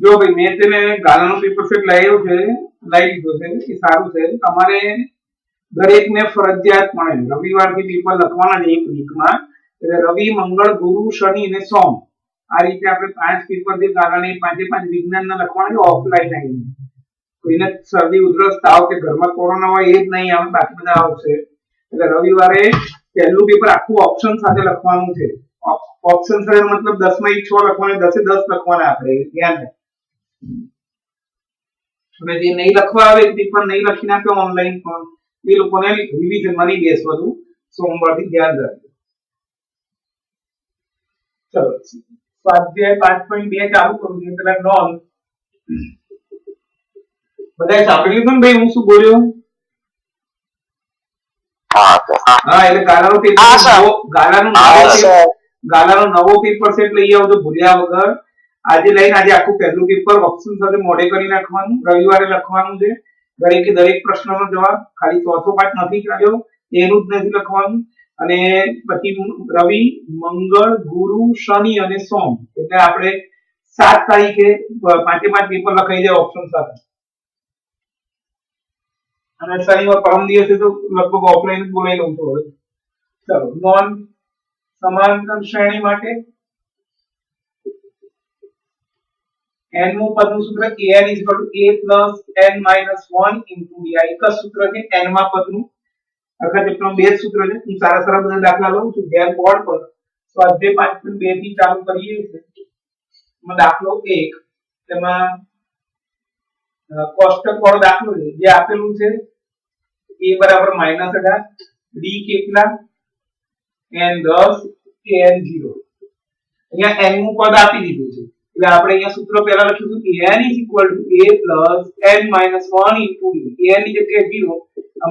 જો ભાઈ મેં તેને ગાલાનો પેપર સેટ લાવ્યો છે, લઈ લીધો છે, એ સારું છે. તમારે દરેકને ફરજિયાત મળે રવિવારથી પેપર લખવાના છે એક વીકમાં. એટલે રવિ, મંગળ, ગુરુ, શનિ અને સોમ આ રીતે આપણે 5 પેપર જે ગાલાને 5 વિજ્ઞાનના લખવાના છે ઓફલાઈન આવીને. કોઈને શરદી, ઉધરસ, તાવ કે ઘરમાં કોરોના હોય એ જ નહીં આવે, બાકી બધા આવશે. એટલે રવિવારે પહેલું પેપર આખું ઓપ્શન સાથે લખવાનું છે. ઓપ્શન સાથે મતલબ 10 માં 6 લખવાના, 10 એ 10 લખવાના આપણે ધ્યાન રાખો. હવે જે નહીં લખવા આવે પેપર નહીં લખીને આપે ઓનલાઈન પણ એ લોકોને રિવિઝનમાં નહીં બેસવાનું, સોમવારથી ધ્યાન રાખજો. ચલો સ્વાધ્યાય 5.2 ચાલુ કરું છું. પેલા નોંધ બધાએ સાંભળ્યું હતું ને ભાઈ હું શું બોલ્યો? હા એટલે ગાલાનો નવો પેપર સેટ લઈ આવજો ભૂલ્યા વગર. આજે લઈને આજે આખું પહેલું પેપર ઓપ્શન સાથે મોઢે કરી નાખવાનું, રવિવારે લખવાનું છે. દરેકે દરેક પ્રશ્નનો જવાબ, ખાલી ચોથો પાઠ નથી કર્યો એનું જ નથી લખવાનું. અને પછી રવિ, મંગળ, ગુરુ, શનિ અને સોમ એટલે આપણે 7 તારીખે 5 પેપર લખાઈ જાય ઓપ્શન સાથે. અને શનિવાર પરમ દિવસે તો લગભગ ઓફલાઈન બોલાવી લઉં છું હવે. ચલો નોન સમાંતર શ્રેણી માટે n નું પદનું સૂત્ર an a n - 1 * d. આ એક જ સૂત્ર છે n માં પદનું. આખા ચેપ્ટરમાં બે જ સૂત્ર છે. હું સારા બધા દાખલા લઉં છું ધ્યાન બોર્ડ પર. સ્વાધ્યાય 5.2 થી ચાલુ કરીએ છીએ. દાખલો 1 તેમાં કોષ્ટક વાળો દાખલો છે જે આપેલું છે a બરાબર -18, d કેટલા n 10, an 0. અહીંયા n નું પદ આપી દીધું છે એટલે આપણે અહીંયા સૂત્ર પહેલા લખીશું an a n - 1 * d. an ની જગ્યાએ 0,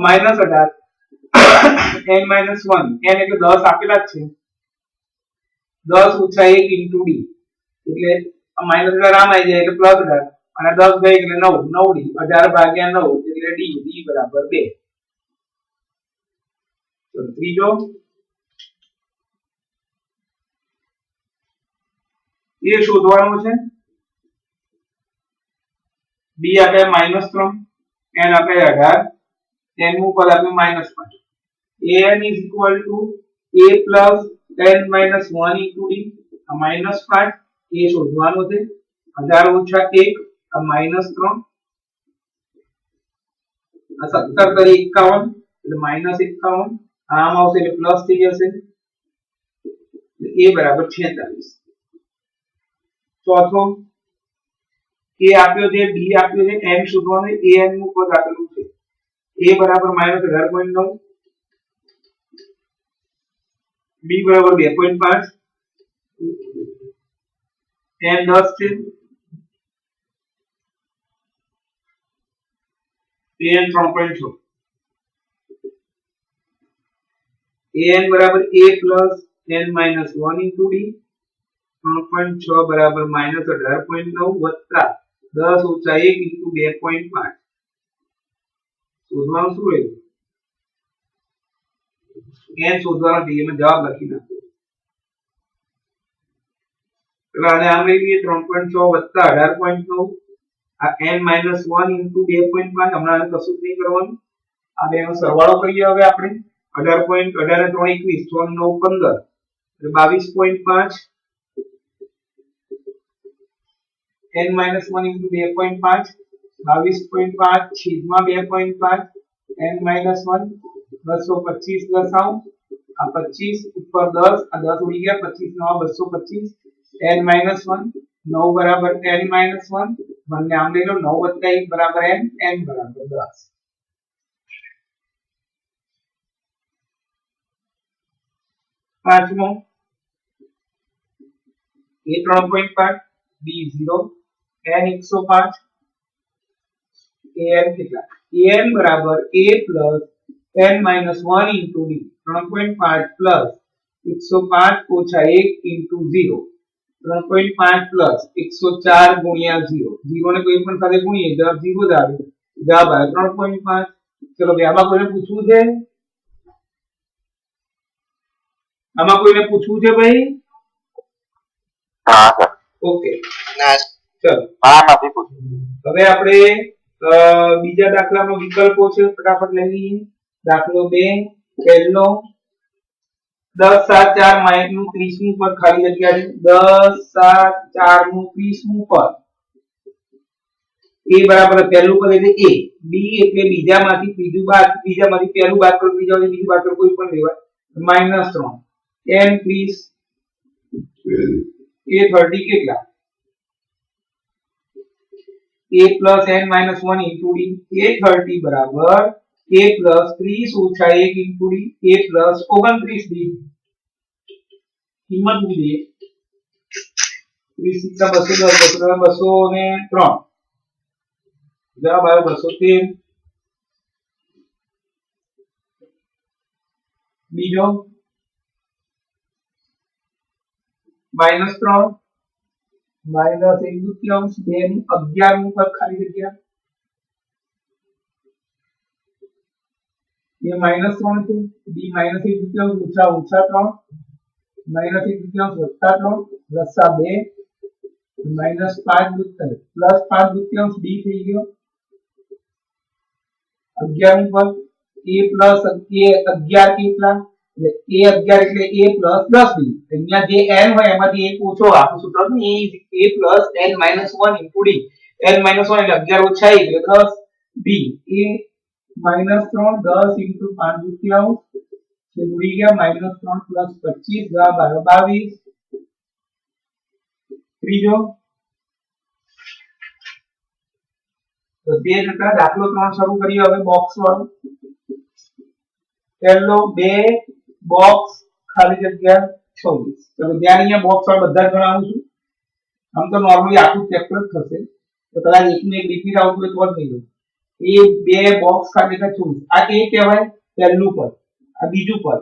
-18 n - 1 n એટલે 10 આપેલા જ છે, 10 - 1 * d એટલે આ -18 આમ આવી જાય એટલે +18 અને 10 ગઈ એટલે 9 9d 18/9 એટલે d બરાબર 2. તો ત્રીજો એ શોધવાનું છે. b આપે -3, n આપે 18, n નું પદ આપે -5. an = a n - 1 * d -5 એ શોધવાનું છે. 18 - 1 -3 આ 17 તરી 51 એટલે -51 આમ આવશે એટલે પ્લસ થઈ જશે. a બરાબર 46. ચોથો a આપ્યો છે, b આપ્યો છે, n શોધવાનું છે. an નું પદ આપેલું છે a બરાબર -18.9, b બરાબર 2.5, n 10 છે, an 3.6. an બરાબર a plus n minus 1 into d 3.6 બરાબર -18.9 વત્તા 10 ઓછા 1 into 2.5. શોધવાનું શું રહ્યું? n શોધવાનો છે એમાં જવાબ લખી નાખો. પેલા આને આમ લઈ લઈએ 3.6 વત્તા 18.9 આ n - 1 into 2.5 હમણાં કશું જ નહીં કરવાનું. આ બેનો સરવાળો કરીએ હવે આપણે 18.18 3 21 6 9 15 એટલે 22.5 n - 1 into 2.5 22.5 છેદમાં 2.5 n - 1 225 દશાંશ આ 25 ઉપર 10 આ 10 ઉડી ગયા 25 નવા 225 n - 1 9 બરાબર n - 1 બંને આમ લઈ લો 9 + 1 બરાબર n n બરાબર 10. પાંચમો a 3.5 b 0 n 105 an કેટલા an બરાબર a plus n minus 1 into d 3.5 plus 105 ઓછા 1 into 0 3.5 plus 104 ગુણ્યા 0 0 ને કોઈ પણ સાથે ગુણીએ જવાબ 0 જ આવે. જવાબ આવે 3.5. ચલો ભાઈ આમાં કોઈને પૂછવું છે? આમાં કોઈને પૂછવું છે ભાઈ? હા સર. ઓકે. ના ચલો हाँ નથી પૂછ્યું હવે આપણે બીજા દાખલાનો વિકલ્પો છે ફટાફટ લઈ લઈએ દાખલો 2 પહેલો 10 7 4 માઇનસ નું 30 નું પદ ખાલી જગ્યા છે 10 7 4 નું 30 નું પદ a બરાબર પહેલું પદ એટલે a b એટલે બીજામાંથી ત્રીજું બાદ બીજામાંથી પહેલું બાદ કરો બીજામાંથી બીજું બાદ કરો કોઈ પણ લેવાય -3 n 30 a 30 કેટલા a plus n minus 1 into d a 30 बराबर a plus 30 ઓછા 1 into d a plus 29 d કિંમત મૂકી દઈએ 30 સિક્કા 210 203 જવાબ આવ્યો 213 બીજો -3 માઇનસ 1/2 2 નું 11 નું પદ ખાલી જગ્યા ये -3 છે b -1/2 ઓછા ઓછા 3 -1/2 વત્તા 3 લસા 2 -5/3 +5/3 d થઈ ગયો 11 નું પદ a plus a 11 કેટલા એટલે a 11 એટલે a plus 10d અહીંયા જે n હોય એમાંથી એક ઓછો આપણું સૂત્ર છે ને a plus n minus 1 into d n minus 1 એટલે 11 ઓછા 1 એટલે 10 b a -3 10 into 5/3 જે ઉડી ગયા -3 plus 25 જવાબ આવ્યો 22 ત્રીજો તો તે જ હતા દાખલો 3 શરૂ કરીએ હવે બોક્સ વાળો પહેલો 2 બોક્સ ખાલી જગ્યા 26 ચલો ધ્યાન અહીંયા બોક્સ વાળા બધા જ ગણાવું છું આમ તો નોર્મલી આખું ચેપ્ટર જ થશે તો કદાચ એકનું એક રિપીટ આવતું હોય તો જ નહીં એ 2 બોક્સ ખાલી જગ્યા 26 આ એ કહેવાય પહેલું પદ આ બીજું પદ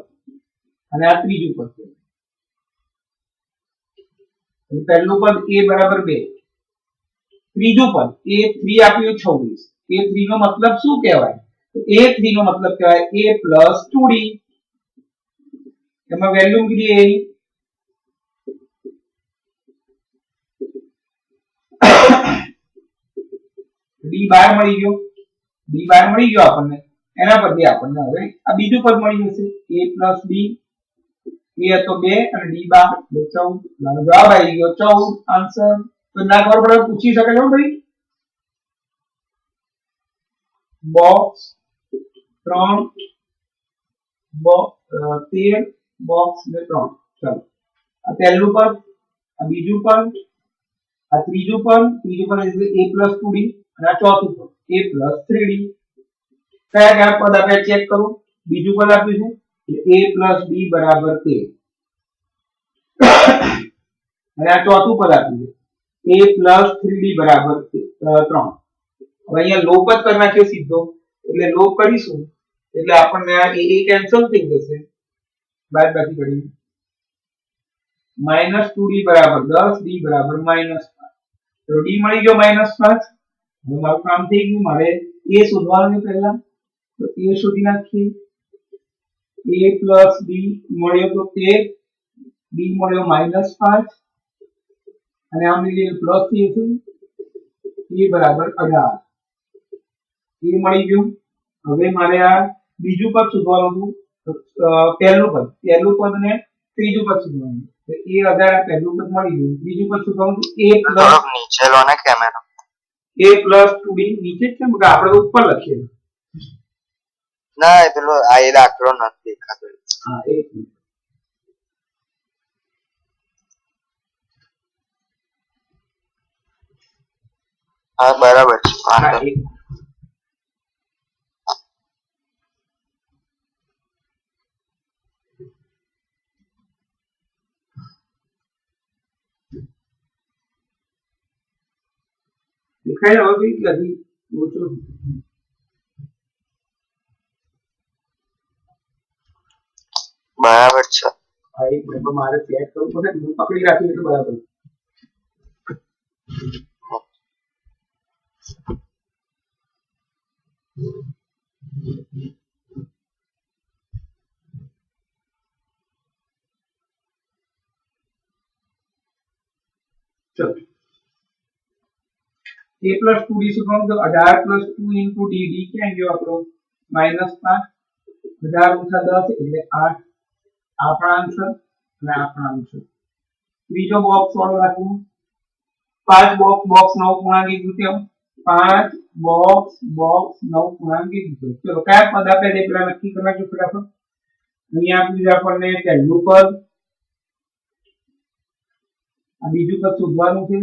અને આ ત્રીજું પદ છે પહેલું પદ a બરાબર 2 ત્રીજું પદ a3 આપ્યું 26 a3 નો મતલબ શું કહેવાય તો a3 નો મતલબ કહેવાય a 2d એમાં વેલ્યુ કીધી a d12 મળી ગયો d12 મળી ગયો આપણને એના પરથી આપણને હવે આ બીજું પદ મળી જશે a b a હતો 2 અને d12 14 જવાબ આવી ગયો 14 આન્સર તો ના ખબર પડે પૂછી શકે છો ભાઈ બોક્સ 3 બોક્સ 13 બોક્સ ને 3 ચલો આ પહેલું પદ આ બીજું પદ આ ત્રીજું પદ એટલે a 2d અને આ ચોથું પદ a 3d કયા કયા પદ આપણે ચેક કરો બીજું પદ આપ્યું છે a b બરાબર 13 અને આ ચોથું પદ આપ્યું છે a 3d બરાબર 3 હવે અહીંયા લોપ જ કરી નાખીએ સીધો એટલે લોપ કરીશું એટલે આપણને આ a કેન્સલ થઈ જશે બાદબાકી કરીને -2d બરાબર 10 d બરાબર -5 તો d મળી ગયો -5 હવે મારું કામ થઈ ગયું મારે a શોધવાનું છે પહેલા તો a શોધી નાખીએ a b મળ્યો તો 13 b મળ્યો -5 અને આમ લીધે પ્લસ થી હશે a બરાબર 18 a મળી ગયું હવે મારે આ બીજું પદ શોધવાનું હતું પહેલું પદ ને ત્રીજું પદ શોધવાનું તો a 18 પહેલું પદ મળી ગયું બીજું પદ શોધવાનું a નીચે લો ને કેમેરા a 2d નીચે જ છે મગર આપણે તો ઉપર લખીએ ના એ પેલો આ એ દાખલો નથી દેખાતો હા એક હા બરાબર છે હા એક દેખાય રહ્યો કે લગી ઓછો બરાબર છે આ એક નંબર મારે સેટ કરવું પડે હું પકડી રાખી એટલે બરાબર ચલો a plus 2d શોધવાનું તો 18 plus 2 into d d ક્યાં ગયો આપણો -5 18 ઓછા 10 એટલે 8 આપણા આન્સર અને આપણા આન્સર ત્રીજો બોક્સ વાળો રાખવું 5 બોક્સ બોક્સ 9 પૂર્ણાંક એક તૃતીયાંશ 5 બોક્સ બોક્સ 9 પૂર્ણાંક એક તૃતીયાંશ ચલો કયા પદ આપે છે પેલા નક્કી કરી નાખજો ફટાફટ અહીંયા આપ્યું છે આપણને પહેલું પદ આ બીજું પદ શોધવાનું છે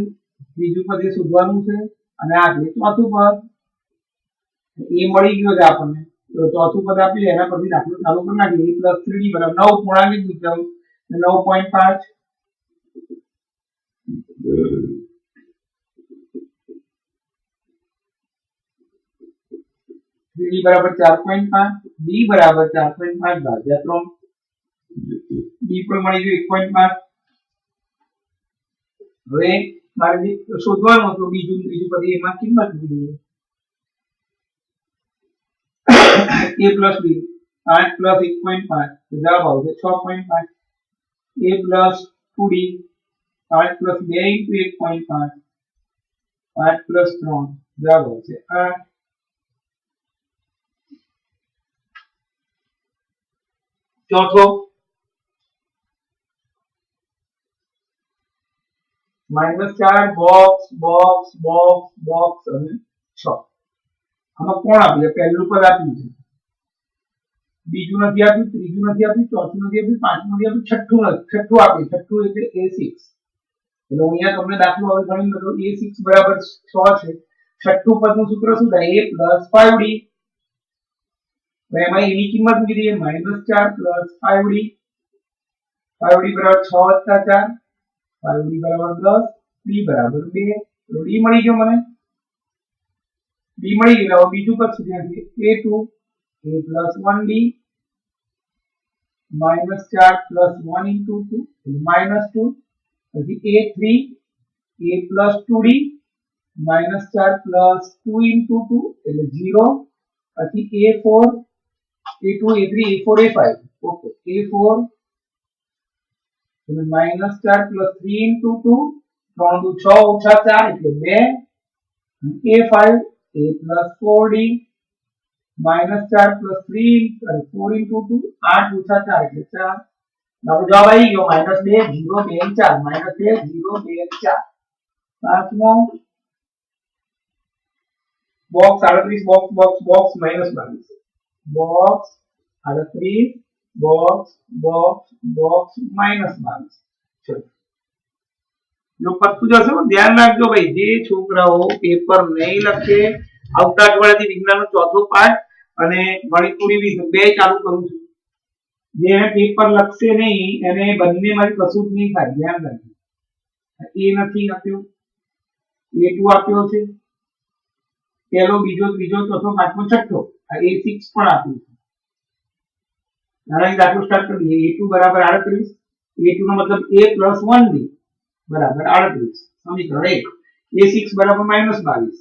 ત્રીજું પદ એ શોધવાનું છે અને આ ચોથું પદ એ મળી ગયો છે આપણને તો ચોથું પદ આપી એના પરથી દાખલો ચાલુ કરી નાખીએ a + 3d = 9 પૂર્ણાંક એક તૃતીયાંશ 9.5 3d = 4.5 d = 4.5 ભાગ્યા 3 d પણ મળી ગયું 1.5 હવે મારે શોધવાનું હતું બીજું ત્રીજું પદ એમાં કિંમત મૂકી દઈએ a plus b 5 plus 1.5 તો જવાબ આવશે 6.5 a plus 2d 5 plus 2 into 1.5 5 plus 3 જવાબ આવશે 8 ચોથો -4 બોક્સ બોક્સ બોક્સ બોક્સ અને 6 આમાં કોણ આપ્યું પહેલું પદ આપ્યું છે બીજું નથી આપ્યું ત્રીજું નથી આપ્યું ચોથું નથી આપ્યું પાંચમું નથી આપ્યું છઠ્ઠું આપ્યું છઠ્ઠું એટલે a6 એટલે અહીંયા તમને દાખલો હવે ગણી લો a6 બરાબર 6 છે છઠ્ઠું પદનું સૂત્ર શું થાય a + 5d એમાં એની કિંમત મૂકી દઈએ -4 + 5d 5d બરાબર 6 + 4 5d બરાબર 10 d બરાબર 2 તો d મળી ગયો મને d મળી ગયો હવે બીજું પદ શું છે a2 a + 1d -4 + 1 into 2 એટલે -2 પછી a3 a + 2d -4 + 2 into 2 એટલે 0 પછી a4 a2 a3 a4 a5 okay a4 એટલે -4 + 3 into 2 3 દુ 6 ઓછા 4 એટલે 2 a5 a + 4d -4 + 3 અને 4 into 2 8 ઓછા 4 એટલે 4 આપણો જવાબ આવી ગયો -2 0 2 4 -2 0 2 4 પાંચમો box 38 box box box -22 box 38 box box box -22 ચલો જો પતું જશે પણ ધ્યાન રાખજો ભાઈ જે છોકરાઓ પેપર નહીં લખે આવતા અઠવાડિયાથી વિજ્ઞાનનો ચોથો પાઠ અને ગણિત થોડી વિશે બે ચાલુ કરું છું જે પેપર લખશે નહીં એને બંનેમાંથી કશું જ નહીં થાય ધ્યાન રાખજો એ નથી આપ્યો a2 આપ્યો છે પહેલો બીજો ત્રીજો ચોથો પાંચમો છઠ્ઠો આ a6 પણ આપ્યું છે નારાયણ દાખલો સ્ટાર્ટ કરી દઈએ a2 બરાબર 38 a2 નો મતલબ a + 1d બરાબર 38 સમીકરણ 1 a6 બરાબર -22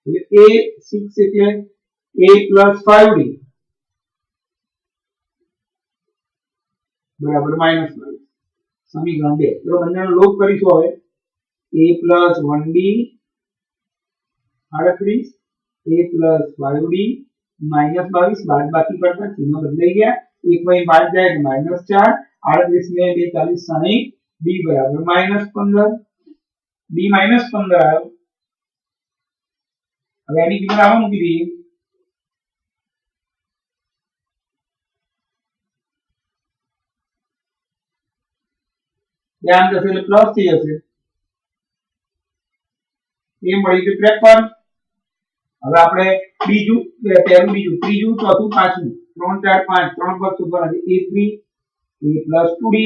એટલે a6 એટલે a + 5d બરાબર -22 સમીકરણ 2 તો બંનેનો લોપ કરીશું હવે a + 1d 38 a + 5d -22 બાદબાકી કરતા ચિહ્ન બદલાઈ ગયા 1 5 જાય એટલે -4 38 ને 2 40 60 d બરાબર -15 d -15 આવ્યો હવે આની કિંમત આમાં મૂકી દઈએ ધ્યાન જશે એટલે પ્લસ થઈ જશે એ મળી ગયું 53 હવે આપણે બીજું પહેલું બીજું ત્રીજું ચોથું પાંચમું 3 4 5 ત્રણ પદ શોધવાના છે a3 a + 2d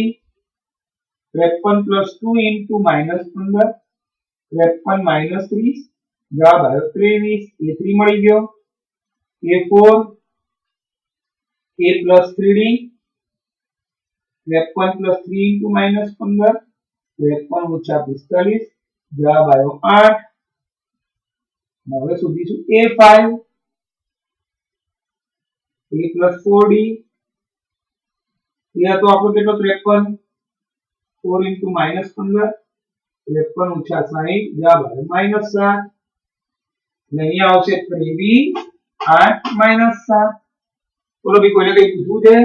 53 + 2 into -15 53 - 30 જવાબ આવ્યો 23 a3 મળી ગયો a4 a + 3d 53 + 3 into -15 53 - 45 જવાબ આવ્યો 8 હવે શોધીશું a5 a + 4d એ હતો આપણો કેટલો 53 4 into -15 53 ઓછા 60 જવાબ આવે -7. અને અહીંયા આવશે 23 8 -7. બોલો ભાઈ, કોઈને કઈ પૂછવું છે?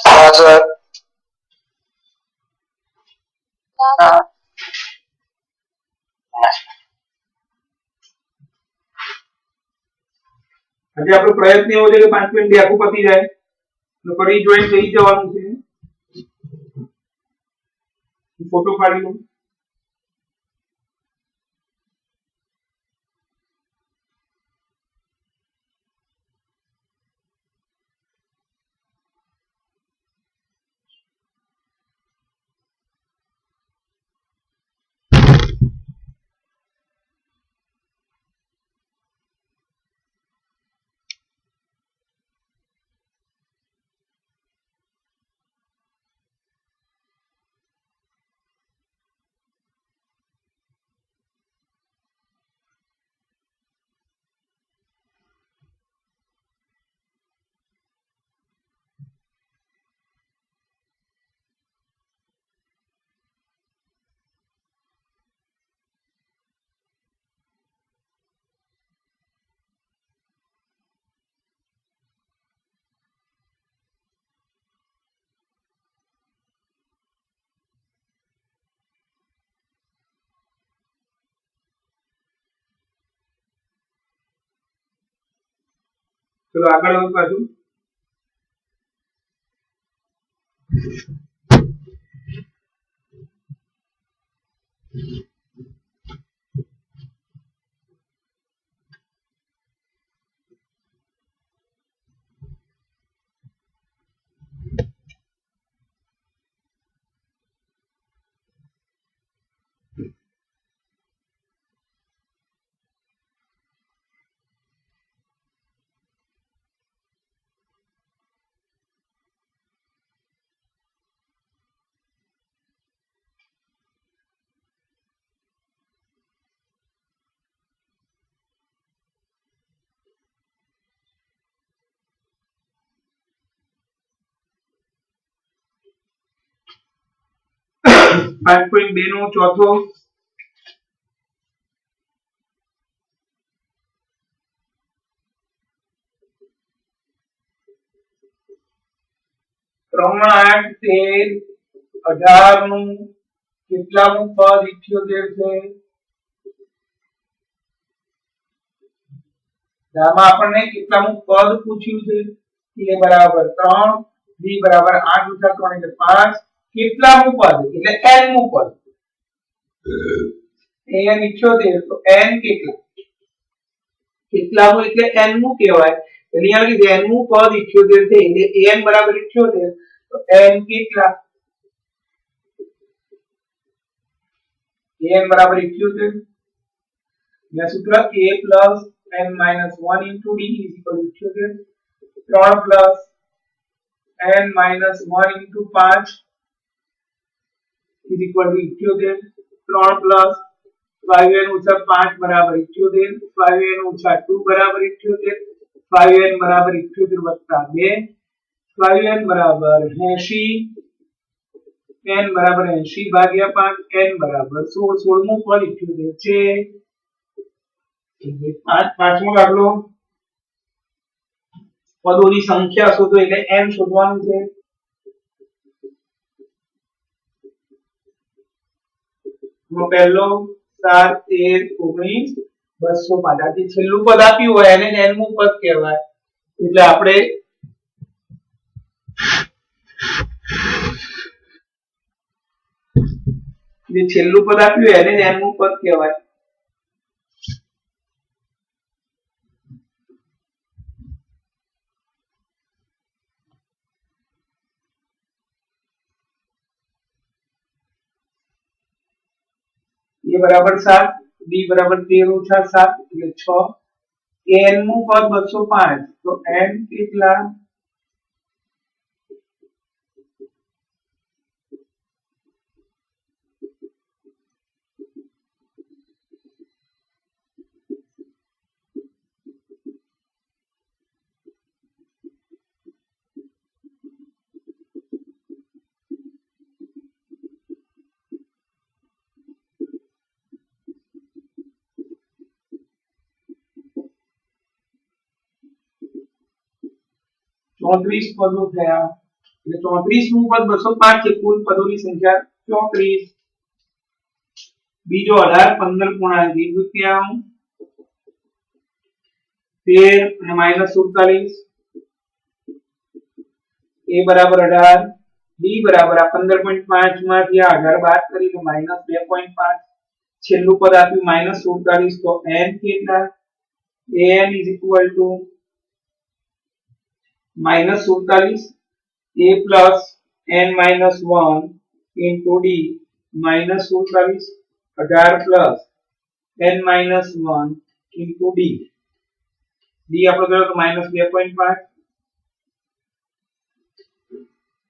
હા સર. આજે આપણો પ્રયત્ન એવો છે કે 5 મિનિટ આખું પતી જાય તો ફરી જોઈન થઈ જવાનું છે. ફોટો પાડી લો. ચલો આગળ વધો પાછું. પાંચ પોઈન્ટ 2 નો ચોથો ત્રણ 8 13 18 નું કેટલામું પદ 78 છે? આમાં આપણને કેટલામું પદ પૂછ્યું છે? a બરાબર 3, b બરાબર 8 ઓછા 3 એટલે 5. કેટલામું પદ એટલે n મું પદ. n 78 તો n કેટલા? કેટલામું એટલે n મું કહેવાય. અહીંયા લખી n મું પદ 78 છે એટલે n બરાબર 78 તો n કેટલા? n બરાબર 78. यह सूत्र a plus n minus 1 into d is equal to 78. 3 plus n minus 1 into 5 is equal to 78. 3 plus 5n ઓછા 5 બરાબર 78. 5n ઓછા 2 બરાબર 78. 5n બરાબર 78 વત્તા 2. 5n બરાબર 80. n બરાબર 80 ભાગ્યા 5. n બરાબર 16. 16મું પદ 78 છે. પાંચમો દાખલો પદોની સંખ્યા શોધો એટલે n શોધવાનું છે. પહેલો 7 13 19 205. આ જે છેલ્લું પદ આપ્યું હોય એને n મું પદ કહેવાય. એટલે આપણે જે છેલ્લું પદ આપ્યું એને n મું પદ કહેવાય. a બરાબર 7, b બરાબર 13 ઓછા 7 એટલે 6. n નું પદ 205 તો n કેટલા? 34 પદો થયા એટલે 34 નું પદ 205 છે કુલ પદોની સંખ્યા 34 બીજો 18 15 પૂર્ણાંક દ્વિતીયાંક 13 અને -47 a બરાબર 18 b બરાબર આ 15.5 માંથી આ 18 બાદ કરીને -2.5 છેલ્લું પદ આપ્યું -47 તો n કેટલા an is equal to -47 a plus n minus 1 into d -47 18 plus n minus 1 into d d આપણો ગયો તો -2.5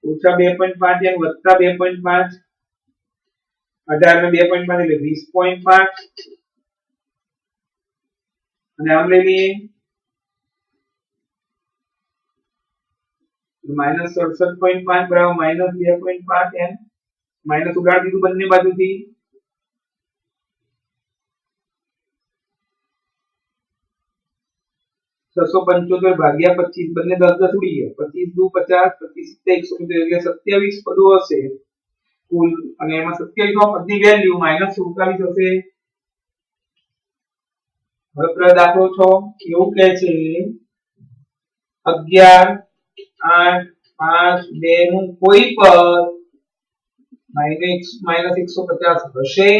ઓછા 2.5 n વત્તા 2.5 18 ને 2.5 એટલે 20.5 અને આમ લઈ લઈએ -67.5 બરાબર -2.5 n માઈનસ ઉડાડી દીધું બંને બાજુથી छसो 75 भाग्या 25 બંને 10 10 ઉડી ગયા 25 દુ 50 25 170 એટલે 27 પદો હશે કુલ અને એમાં 27 માં પદની વેલ્યુ -47 હશે હવે પ્રશ્ન દાખલો 6 એવું કહે છે 11 8 5 2 નું કોઈ પદ -150 હશે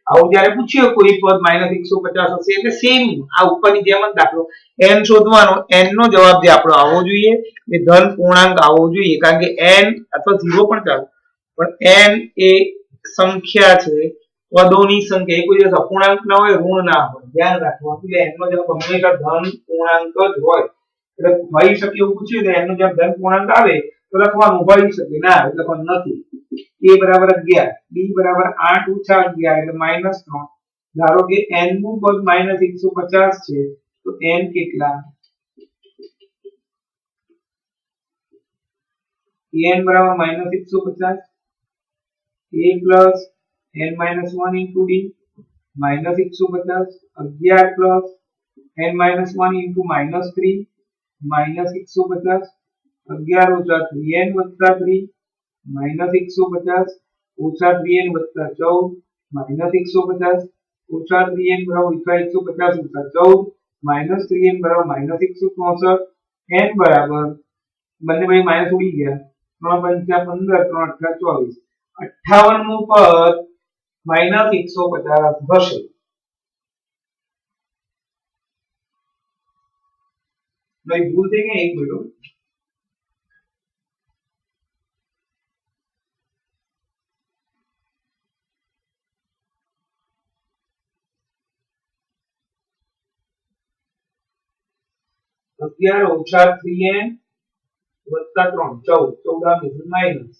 આવું જ્યારે પૂછ્યો કોઈ પદ -150 હશે એટલે સેમ આ ઉપરની જેમ જ દાખલો n શોધવાનો n નો જવાબ જે આપણો આવવો જોઈએ એ ધન પૂર્ણાંક આવવો જોઈએ કારણ કે n અથવા 0 પણ ચાલે પણ n એ સંખ્યા છે પદોની સંખ્યા એ કોઈ દિવસ અપૂર્ણાંક ના હોય ઋણ ના હોય ધ્યાન રાખવાનું એટલે n નો જવાબ હંમેશા ધન પૂર્ણાંક જ હોય એટલે હોઈ શકે એવું પૂછ્યું તો n નો જવાબ ધન પૂર્ણાંક આવે તો લખવાનું હોઈ શકે ના એટલે પણ નથી a બરાબર 11 b બરાબર 8 ઓછા 11 એટલે -3 ધારો કે n નું પદ -150 છે તો n કેટલા n બરાબર -150 a plus n minus 1 into d -150 11 plus n minus 1 into -3 -150 11 ઓછા 3n વત્તા 3 -150 ઓછા 3n વત્તા 14 -150 ઓછા 3n બરાબર 150 ઓછા 14 -3n બરાબર -164 n બરાબર બંને ભાઈ માઈનસ ઉડી ગયા 3 5 15 3 8 24 58 નું પદ -150 હશે ભાઈ ભૂલ થઈ ગઈ એક મિનિટ 11 ઓછા 3n વત્તા 3 14 14 માઈનસ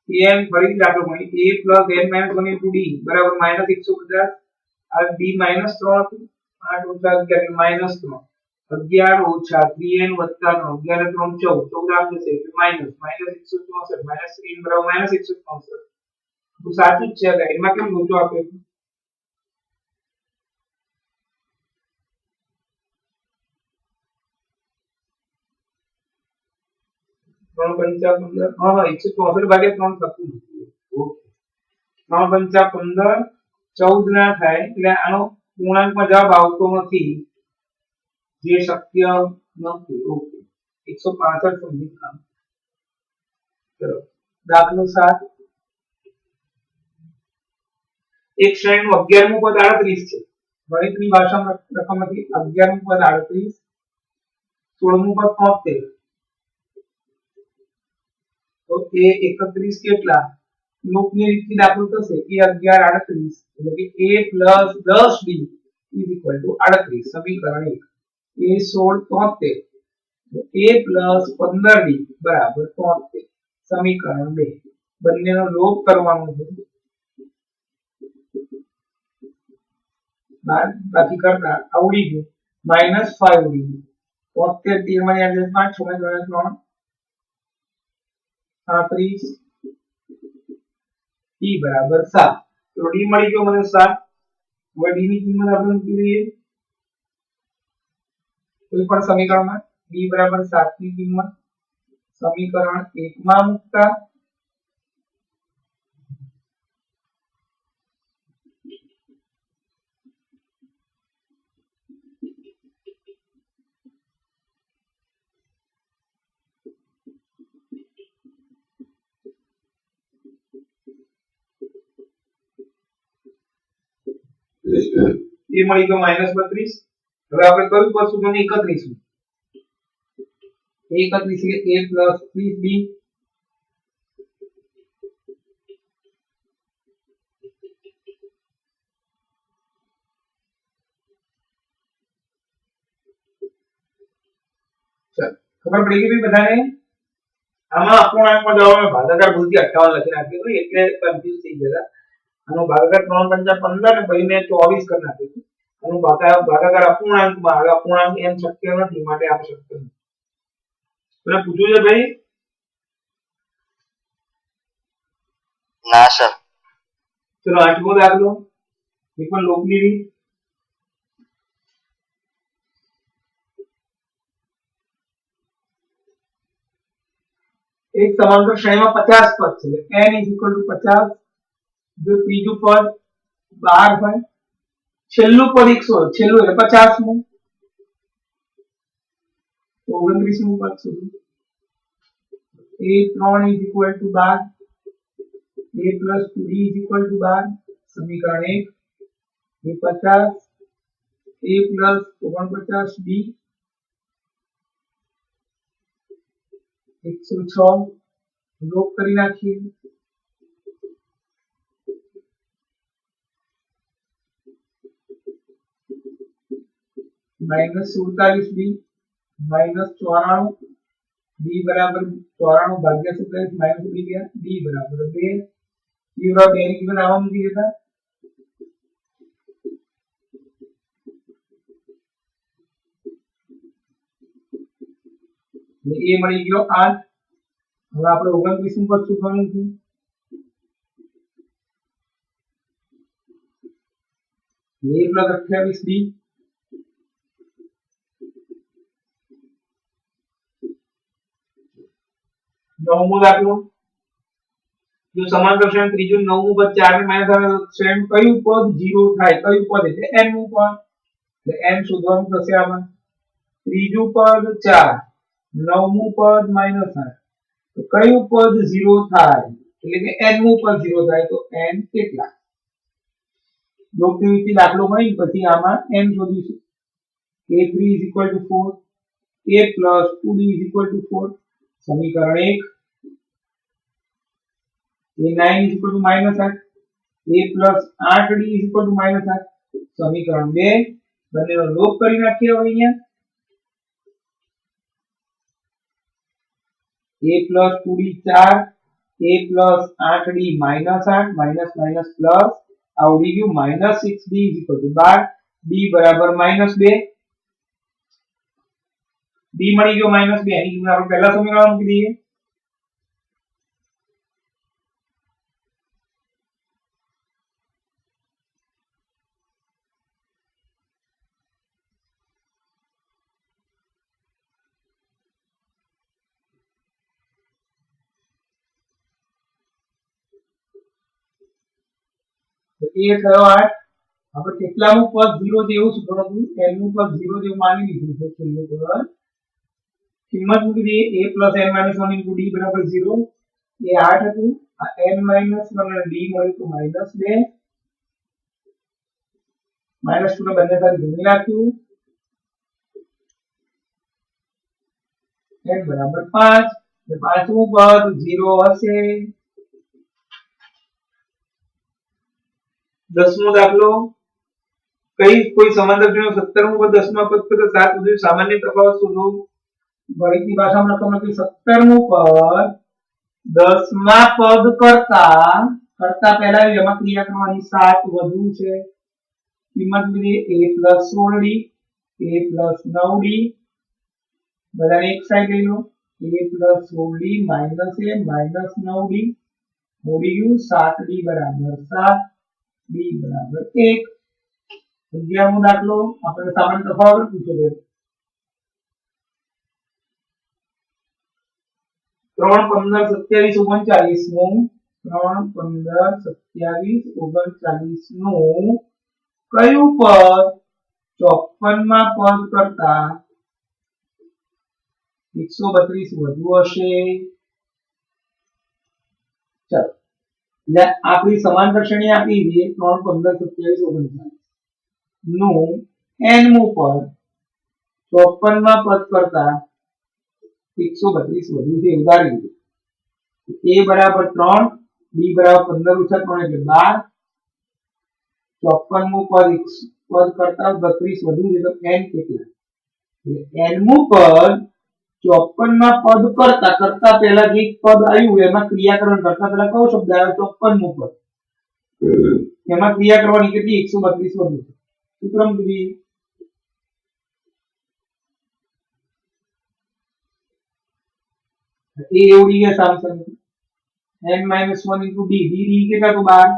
n ફરીથી દાખલો ગણી a n - 1 into d બરાબર -150 આ d -3 હતું 8 ઓછા 11 -3 11 ઓછા 3n વત્તા 3 11 3 14 14 આમ જશે એટલે -164 -3 બરાબર -164 તો સાચું જ છે લાઈનમાં કેમ લોચો આપ્યો છે 3 5 15 હા 164 ભાગ્યા 3 થતું નથી ઓકે 3 5 15 14 ના થાય એટલે આનો પૂર્ણાંકમાં જવાબ આવતો નથી જે શક્ય નથી ઓકે 165 સમજી કામ ચલો દાખલો 7 એક શ્રેણીનું 11મું પદ 38 છે ગણિતની ભાષામાં લખવામાંથી 11મું પદ 38 16મું પદ 73 તો તો એ 31 કેટલા લૂપની રીતથી દાખલો થશે એ 11 38 એટલે કે a + 10b = 38 સમીકરણ 1 a 16 73 a + 15d = 73 સમીકરણ 2 બંનેનો લોપ કરવાનો છે બાકી કરતા આવડી ગયું -5d 73 13 માં યાદ 5 6 3 35 d = 7 તો d મળી ગયો મને 7 હવે d ની કિંમત આપણે મૂકી દઈએ કોઈ પણ સમીકરણમાં d = 7 ની કિંમત સમીકરણ 1 માં મૂકતા એ મળી ગયો -32 હવે આપણે કયું પદ શોધવાનું 31 એટલે a + 30b ખબર પડી ગઈ બધાને આમાં અપૂર્ણાંકમાં જવાબ મેં ભાગાકાર ભૂલથી 58 લખી નાખ્યું એટલે કન્ફ્યુઝ થઈ ગયા આનો ભાગાકાર 3 × 5 = 15 ને પછી મેં 24 કરી નાખ્યું આનો ભાગાકાર અપૂર્ણાંકમાં આવે અપૂર્ણાંક n શક્ય નથી માટે આ શક્ય નથી મને પૂછ્યું છે ભાઈ ના સર ચલો આઠમો દાખલો એ પણ લોપની રીત एक समांतर श्रेणी में 50 पद છે n = 50 जो ત્રીજું પદ 12 હોય છેલ્લું પદ 100 છેલ્લું એટલે 50મું 29મું પદ સુધી a3 = 12 a + 2d = 12 સમીકરણ 1 એ 50 a + 49b 106 લોપ કરી નાખીએ -47b -94 b = 94 ભાગ્યા 27 -b ગયા b = 2 યુરા 2 ની કિંમત આવા મૂકી દેતા એ મળી ગયો 8 હવે આપણે 29 પદ શોધવાનું છે a + 28b નવમો દાખલો જો સમાંતર શ્રેણી ત્રીજું નવમું પદ 4 ને માઈનસ આવે શ્રેણી કયું પદ 0 થાય કયું પદ એટલે n નું પદ એટલે n શોધવાનું થશે આમાં ત્રીજું પદ 4 નવમું પદ -8 તો કયું પદ 0 થાય એટલે કે n નું પદ 0 થાય તો n કેટલા લોકની દાખલો મળી પછી આમાં n શોધીશું a3 = 4 a + 2d = 4 સમીકરણ 1 a9 = -8 a + 8d = -8 સમીકરણ 2 બંનેનો લોપ કરી નાખીએ હવે અહીંયા a + 2d 4 a + 8d -8 minus plus આવડી ગયું -6d = 12 d = -2 d મળી ગયો -2 એની કિંમત આપણે પહેલા સમીકરણમાં મૂકી દઈએ તો એ થયો 8 આપણે કેટલામું પદ 0 જેવું સૂત્રનું n નું પદ 0 જેવું માની લીધું છે છેલ્લું પદ કિંમત મૂકી દઈએ a + n - 1 * d = 0 એ 8 હતું આ n - 1 અને d મળ્યું તો -2 -2 ને બંને સાથે ગુણી નાખ્યું n = 5 पांचमું पद 0 હશે। 10મો દાખલો कई कोई समांतर त्रिभुज 17મું पद 10મા पद કરતા 7 સુધી સામાન્ય તફાવત શોધો। ગણિતની ભાષામાં લખવાનું કે 17મું પદ 10મા પદ કરતા પહેલા એમાં ક્રિયા કરવાની 7 વધુ છે। કિંમત લીધી a + 16d a + 9d બધાને એક સાઈડ લઈ લો a + 16d - a - 9d મોડી 7d બરાબર 7 d બરાબર 1। 11મો દાખલો આપણે સામાન્ય તફાવત પૂછ્યો છે 3 15 27 39 નું 3 15 27 39 નું કયું પદ 54મા પદ કરતા 132 વધુ હશે। ચાલો એટલે આપણી સમાંતર શ્રેણી આપી છે 3 15 27 39 નું nમું પદ 54મા પદ કરતા 132 વધુ છે ઉદાહરણ a બરાબર 3 b બરાબર 15 - 3 એટલે 12 54મું પદ કરતા 32 વધુ છે તો n કેટલા એટલે nમું પદ 54મા પદ કરતા પહેલા જે પદ આવ્યું એમાં ક્રિયાકરણ કરતા પહેલા કયો શબ્દ આવ્યો 54મું પદ એમાં ક્રિયા કરવાની કેટલી 132 વધુ છે સૂત્રમ કીધી એ એવડી है सामने n - 1 * d d કેટલા તો 12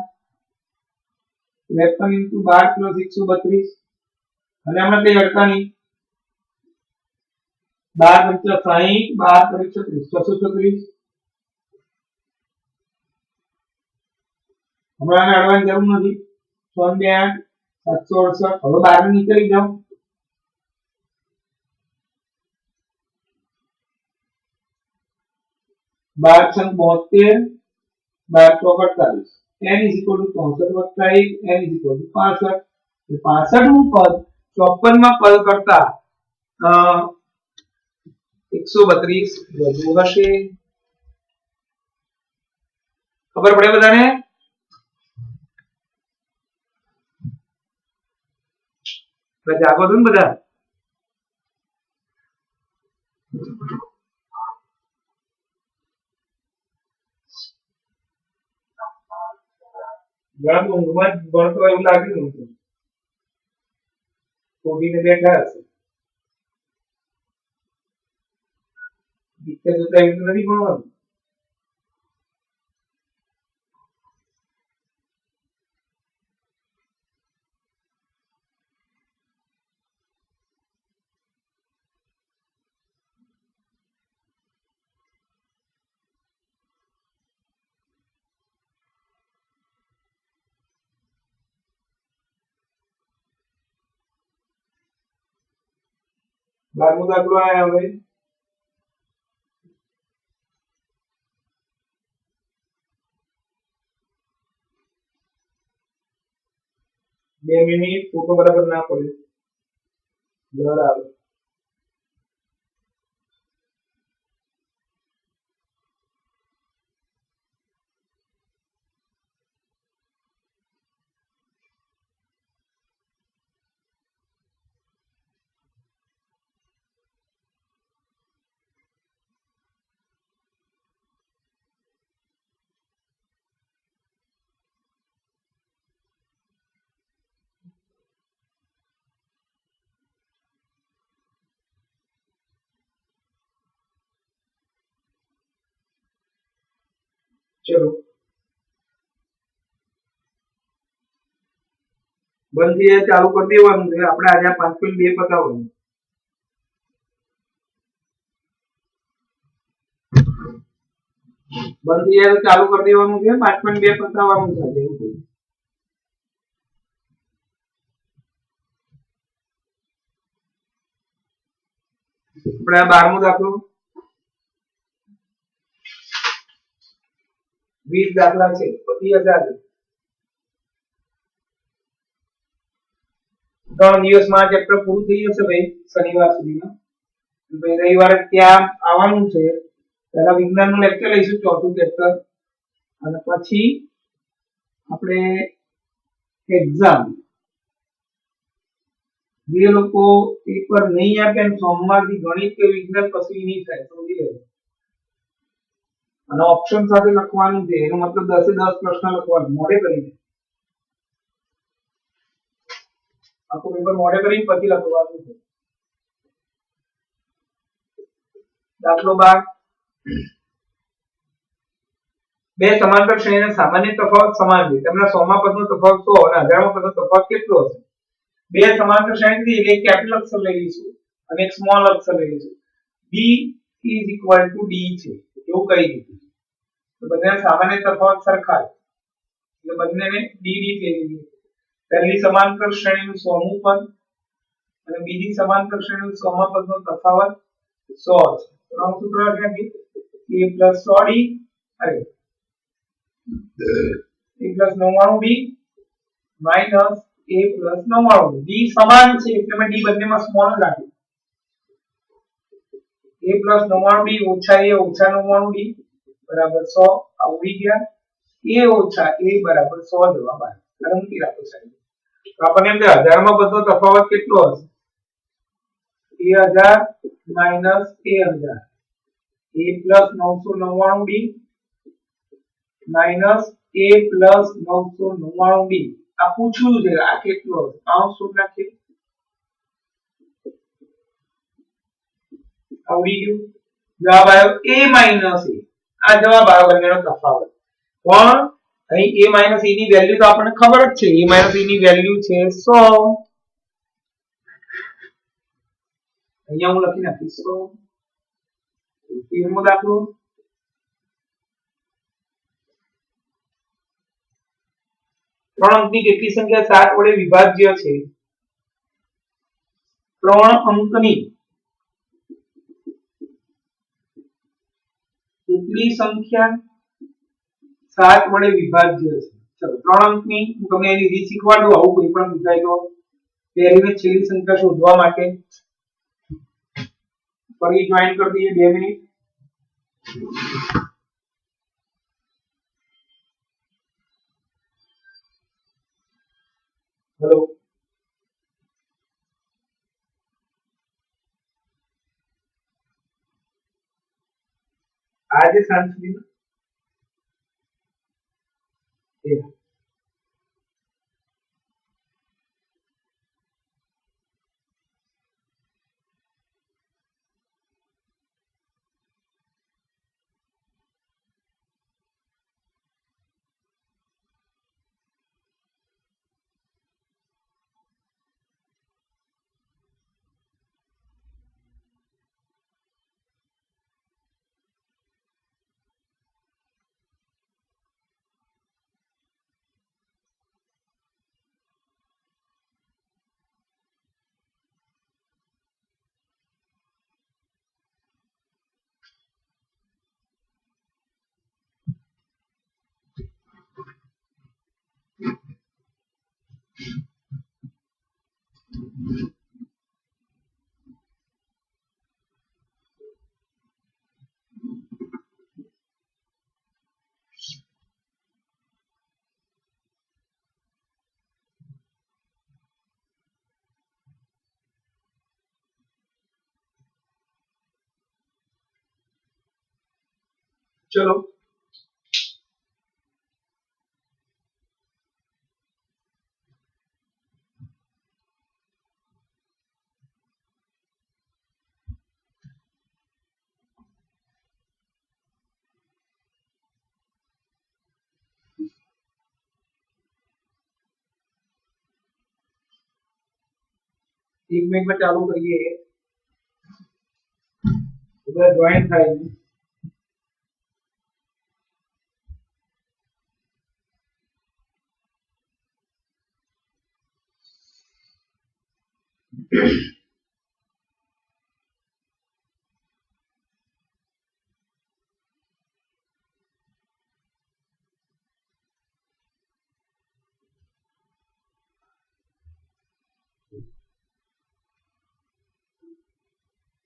53 * 12 + 132 અને આમાં કઈ અડતા નહીં 12 × 60 12 × 36 636 હમણાં અડવાની જરૂર નથી 6 2 8 768 હવે 12 નીકળી જાઓ 12 × 72 12 × 48 n = 64 + 1 n = 65 65મું પદ 54મા પદ કરતા 132 વધુ હશે। ખબર પડે બધાને જાગો છો ને બધા ઘણા ઊંઘમાં ભણતો એવું લાગ્યું નતું કોડીને બેઠા હશે દીકરા જોતા એવું નથી ભણવાનું બારમો દાખલો આયા હવે બે મિનિટ ફોટો બરાબર ના પડે બ્લર આવે चलो બંધ થઈ જાય ચાલુ કરી દેવાનું છે આપણે આજે 5.2 પતાવવાનું બંધ થઈ જાય ચાલુ કરી દેવાનું છે 5.2 પતાવવાનું છે આજે આપણે 12મો દાખલો 20 દાખલા છે પતી હશે આજે 3 દિવસમાં આ ચેપ્ટર પૂરું થઈ જશે ભાઈ શનિવાર સુધીમાં ભાઈ રવિવારે ત્યાં આવવાનું છે પહેલા વિજ્ઞાનનું લેક્ચર લઈશું, ચોથું ચેપ્ટર, અને પછી આપણે એક્ઝામ. જે લોકો પેપર નહીં આપે અને સોમવારથી ગણિત કે વિજ્ઞાન કશું નહીં થાય, સમજી લેજો. અને ઓપ્શન સાથે લખવાનું છે, એનો મતલબ 10 એ 10 પ્રશ્ન લખવાનું મોડે કરીને. આખું પેપર મોડે કરીને પછી લખવાનું છે. દાખલો 12, બે સમાંતર શ્રેણીના સામાન્ય તફાવત સમાન છે. તેમના 100 માં પદનો તફાવત 100 અને 1000 માં પદનો તફાવત કેટલો હશે? બે સમાંતર શ્રેણી એટલે કેપિટલ અક્ષર લઈ લઈશું અને એક સ્મોલ અક્ષર લઈ લઈશું. b is equal to d છે એવું કહી દીધું. તો બધાના સામાન્ય તફાવત સરખા છે, એટલે બંનેને d d લઈ લીધું. પહેલી સમાંતર શ્રેણીનું 100મું પદ અને બીજી સમાંતર શ્રેણીનું 100 માં પદનો તફાવત 100 છે. તો આનું સૂત્ર લખીએ a + 100d, અરે a + 99d minus a + 99d. d સમાન છે એટલે મેં d બંનેમાં સ્મોલ રાખ્યું. a + 99d ઓછા a ઓછા 99d બરાબર 100 આવી ગયા. a ઓછા a બરાબર 100 જવાબ આવે. અને મૂકી રાખો સાહેબ. તો આપણને એમ કે 1000 માં બધો તફાવત કેટલો હશે? a1000 minus a1000, a + 999d minus a + 999d. આ પૂછ્યું છે આ કેટલો હશે? આઉં શું નાખીએ? આવડી ગયું. જવાબ આવ્યો a - a. આ જવાબ આવ્યો બંનેનો તફાવત. પણ અહીં a - a ની વેલ્યુ તો આપણને ખબર જ છે. a - a ની વેલ્યુ છે 100. અહીંયા હું લખી નાખીશ 100. 13મો દાખલો. ત્રણ અંકની કેટલી સંખ્યા 7 વડે વિભાજ્ય છે? 3 અંકની કેટલી સંખ્યા 7 વડે વિભાજ્ય છે? ચલો 3 અંકની હું તમને એની રીત શીખવાડું. આવું કોઈ પણ પૂછાય તો પહેલી ને છેલ્લી સંખ્યા શોધવા માટે ફરી જોઈન કરી દઈએ 2 મિનિટ. હેલો, આજે સાંજ સુધીમાં ચલો એક મિનિટમાં ચાલુ કરીએ. બધા જોઈન થાય.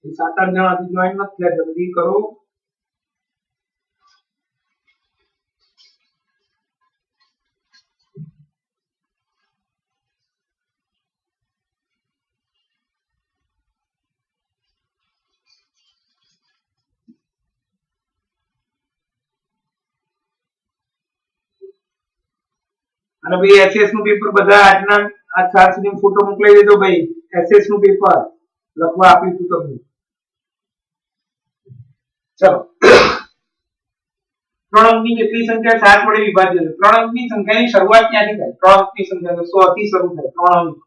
સાત આઠ જણા હજી જોઈન નથી થયા, જલ્દી કરો. અને ભાઈ એસએસ નું પેપર બધા આજના આ 4 સુધી ફોટો મોકલાઈ દેજો ભાઈ. એસએસ નું પેપર લખવા આપ્યું હતું તમને. ચલો 3 અંકની કેટલી સંખ્યા 7 વડે વિભાજ્ય છે? 3 અંકની સંખ્યાની શરૂઆત ક્યાંથી થાય? 3 અંકની સંખ્યા તો 100 થી શરૂ થાય. 3 અંક.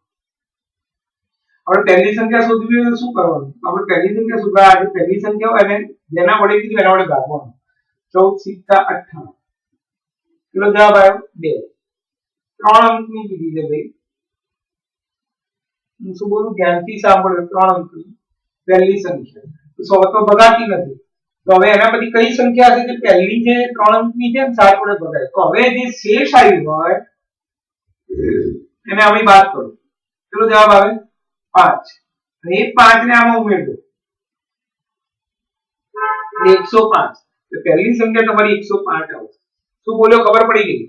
હવે પહેલી સંખ્યા શોધવી હોય તો શું કરવાનું? આપણે પહેલી સંખ્યા શોધવા આજે પહેલી સંખ્યા હોય અને જેના વડે કીધું એના વડે ભાગવાનું. 14 × 58. કેટલો જવાબ આવ્યો? 2. 3 અંકની કીધી છે ભાઈ. હું શું બોલું? ધ્યાનથી સાંભળો. 3 અંકની પહેલી સંખ્યા તો 100 તો ભગાતી નથી. તો હવે એના પછી કઈ સંખ્યા છે જે પહેલી જે 3 અંકની છે 7 વડે ભગાય? તો હવે જે શેષ આવ્યું હોય એને અમે બાદ કરો. કેટલો જવાબ આવે? 5. અને એ 5 ને આમાં ઉમેર દો. 105. તો પહેલી સંખ્યા તમારી 105 આવશે. શું બોલ્યો? ખબર પડી ગઈ?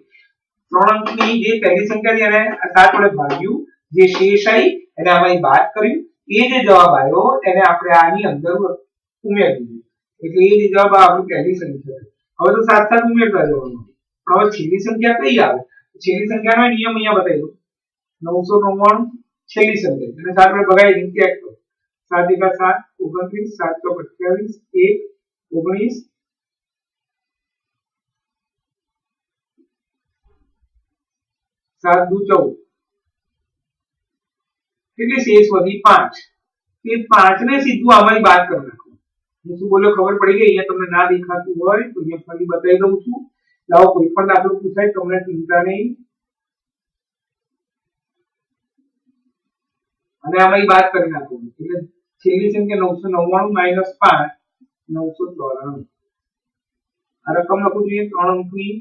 3 અંકની જે પહેલી સંખ્યા છે એને 7 વડે ભાગ્યું, જે શેષ આવી એને આમાં બાદ કર્યું, એ જે જવાબ આવ્યો એને આપણે આની અંદર ઉમેરી દીધું. એટલે એ જે જવાબ આપણી પહેલી સંખ્યા છે. હવે તો સાત સાત ઉમેરતા જવાનું. હવે છેલ્લી સંખ્યા કઈ આવે? છેલ્લી સંખ્યાનો નિયમ અહીંયા બતાવી દઉં. 999 છેલ્લી સંખ્યા અને 7 વડે ભગાડી ચેક કરો. 7 × 7 29, 7 × 28 1 19, 7 × 2 14. કેટલી શેષ વધી? 5. એ 5 ને સીધું આમાંથી બાદ કરી નાખો. હું શું બોલ્યો ખબર પડી ગઈ? અહીંયા તમને ના દેખાતું હોય તો અહીંયા ફરી બતાવી દઉં છું. લાવો કોઈ પણ દાખલો પૂછાય તમને ચિંતા નહીં. અને આમાંથી બાદ કરી નાખો. એટલે છેલ્લી સંખ્યા 999 - 5 994. આ રકમ લખું જોઈએ 3 અંકની.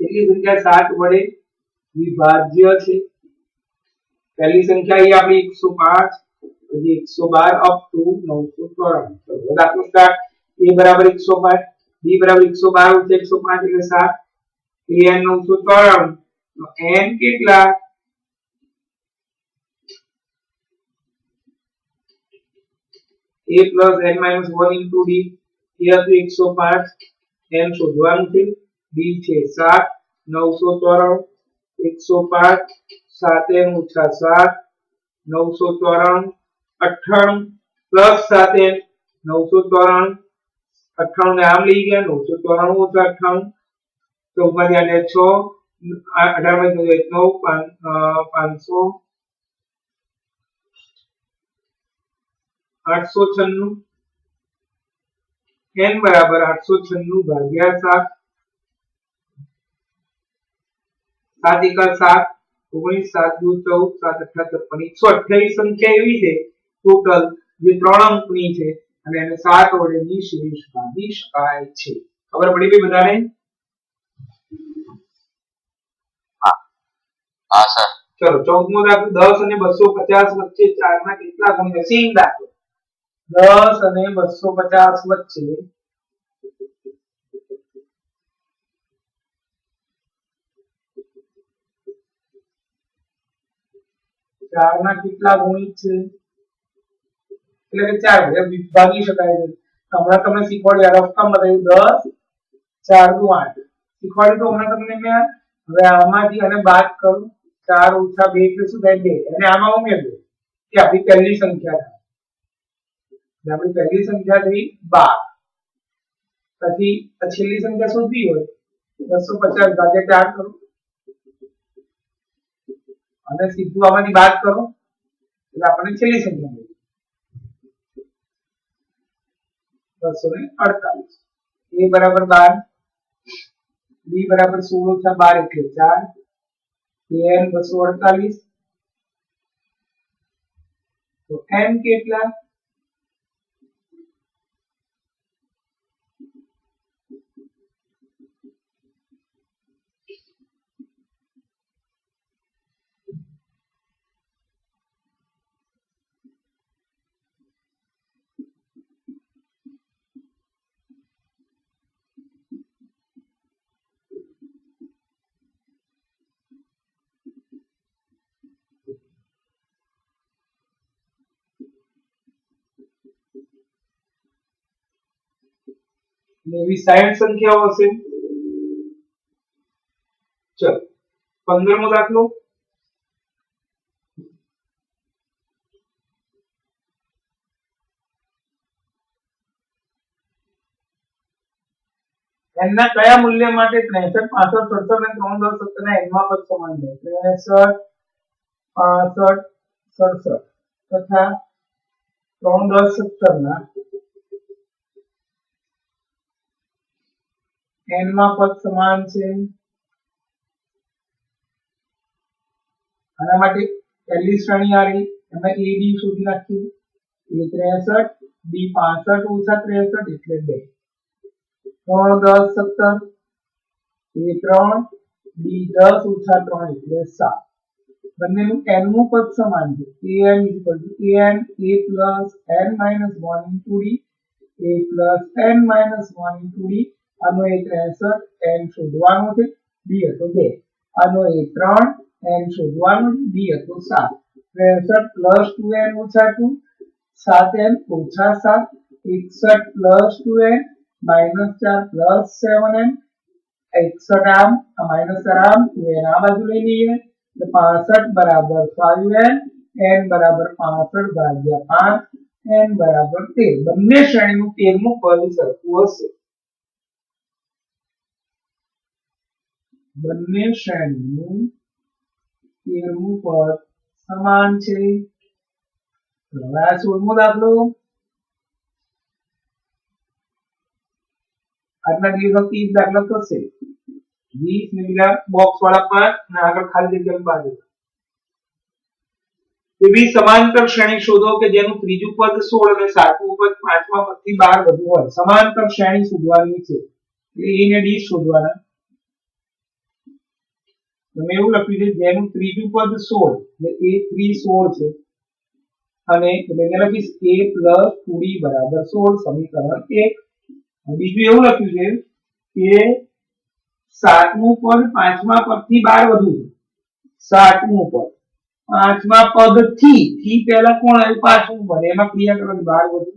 કેટલી સંખ્યા 7 વડે વિભાજ્ય છે? પહેલી સંખ્યા એ આપણી 105, પછી 112 અપ ટુ 994. ચલો દાખલો સ્ટાર્ટ. a બરાબર 105, b બરાબર 112 - 105 એટલે 7, an 994. તો n કેટલા? a plus n minus 1 into d. a હતું 105, n શોધવાનું છે. d છે 7, 994, 105, 7n - 7, 994, 98 plus 7n 994, 98 ને આમ લઈ ગયા 994 - 98, 14 માંથી આને 6, 18 માંથી 9, 500, 896. n બરાબર 896 ભાગ્યા 7. 7 × 7 19, 7 × 2 14, 7 × 8 56. 128 સંખ્યા એવી છે ટોટલ જે 3 અંકની છે અને એને 7 વડે નિશેષ ભાગી શકાય છે. ખબર પડી ગઈ બધાને? હા સર. ચલો 14મો દાખલો. 10 અને 250 વચ્ચે 4 ના કેટલા ગુણ છે? સેમ દાખલો. 10 અને 250 વચ્ચે 4 ના કેટલા ગુણિત છે? એટલે કે 4 વડે ભાગી શકાય છે. હમણાં તમને શીખવાડ્યું રફ કામ બતાવ્યું 10 4 દુ 8 શીખવાડ્યું તો હમણાં તમને મેં. હવે આમાંથી અને બાદ કરું 4 - 2 એટલે શું થાય? 2. અને આમાં ઉમેર દો કે આપણી પહેલી સંખ્યા થાય. આપણી પહેલી સંખ્યા થઈ 12. પછી છેલ્લી સંખ્યા શોધવી હોય 250 ભાગ્યા 4 કરો અને સીધું આમાંથી બાદ કરો એટલે આપણને છેલ્લી સંખ્યા મળી 248. a બરાબર 12, b બરાબર 16 - 12 એટલે 4, an 248. તો n કેટલા? એવી 60 સંખ્યાઓ હશે. ચલો 15મો દાખલો. n ના કયા મૂલ્ય માટે 63, 65, 67 અને 3, 10, 17 ના n માં પદ સમાન છે? 63, 65, 67 તથા 3, 10, 17 ના n માં પદ સમાન છે. આના માટે પહેલી શ્રેણી આ રહી, એમાં a b શોધી નાખીએ. a 63, b 65 ઓછા 63 એટલે 2. 3, 10, 17, a 3, b 10 ઓછા 3 એટલે 7. બંનેનું n નું પદ સમાન છે. an an a plus n minus 1 into d a plus n minus 1 into d. આનો a 63 n શોધવાનો છે, d હતો 2. આનો a 3 n શોધવાનો છે, d હતો 7. 63 plus 2n ઓછા 2 7n ઓછા 7 61 plus 2n minus 4 plus 7n 61 આમ minus 4 આમ 2n આ બાજુ લઈ લઈએ તો 65 બરાબર 5n n બરાબર 65 ભાગ્યા 5 n બરાબર 13. બંને શ્રેણીનું 13મું પદ સરખું હશે. બંને શ્રેણીનું 13મું પદ સમાન છે. હવે આ 16મો દાખલો. આજના દિવસમાં 30 દાખલા થશે. 20 ને બીજા બોક્સ વાળા 5 અને આગળ ખાલી જગ્યા બાજુ. એવી સમાંતર શ્રેણી શોધો કે જેનું ત્રીજું પદ 16 અને સાતમું પદ પાંચમા પદથી 12 વધુ હોય. સમાંતર શ્રેણી શોધવાની છે. એટલે a ને d શોધવાના. તમે એવું લખ્યું છે જેનું ત્રીજું પદ 16 એટલે a 3 16 છે અને એટલે અહીંયા લખીશ a plus 2d બરાબર 16 સમીકરણ 1. બીજું એવું લખ્યું છે કે સાતમું પદ પાંચમા પદથી 12 વધુ છે. સાતમું પદ પાંચમા પદથી પહેલા કોણ આવ્યું? પાંચમું પદ. એમાં ક્રિયા કરવાની 12 વધુ.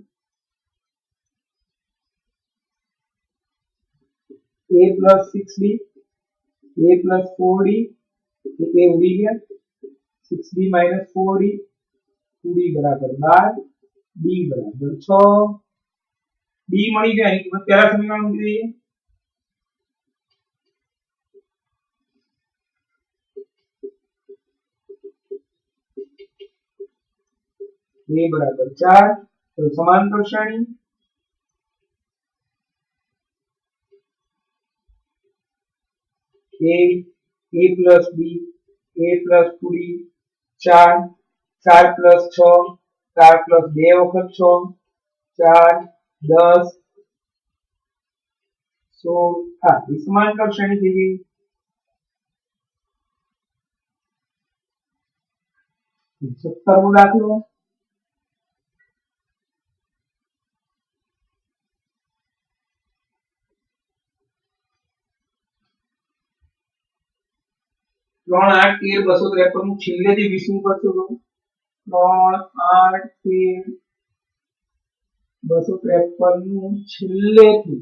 a plus 6d a plus 4d એ ઉડી ગયા. 6d minus 4d 2d બરાબર 12 d બરાબર 6. d મળી જાય તો પહેલા સમીકરણ મૂકી દઈએ. a બરાબર 4 તો સમાંતર શ્રેણી a plus b a plus 2d 4 4 plus 6 4 plus 2 વખત 6 4 10 16 આ સમાંતર શ્રેણી થઈ ગઈ. સત્તરમો દાખલો. ત્રણ 8 13 253 નું છેલ્લેથી 20મું પદ શોધો. 3 8 13 253 નું છેલ્લેથી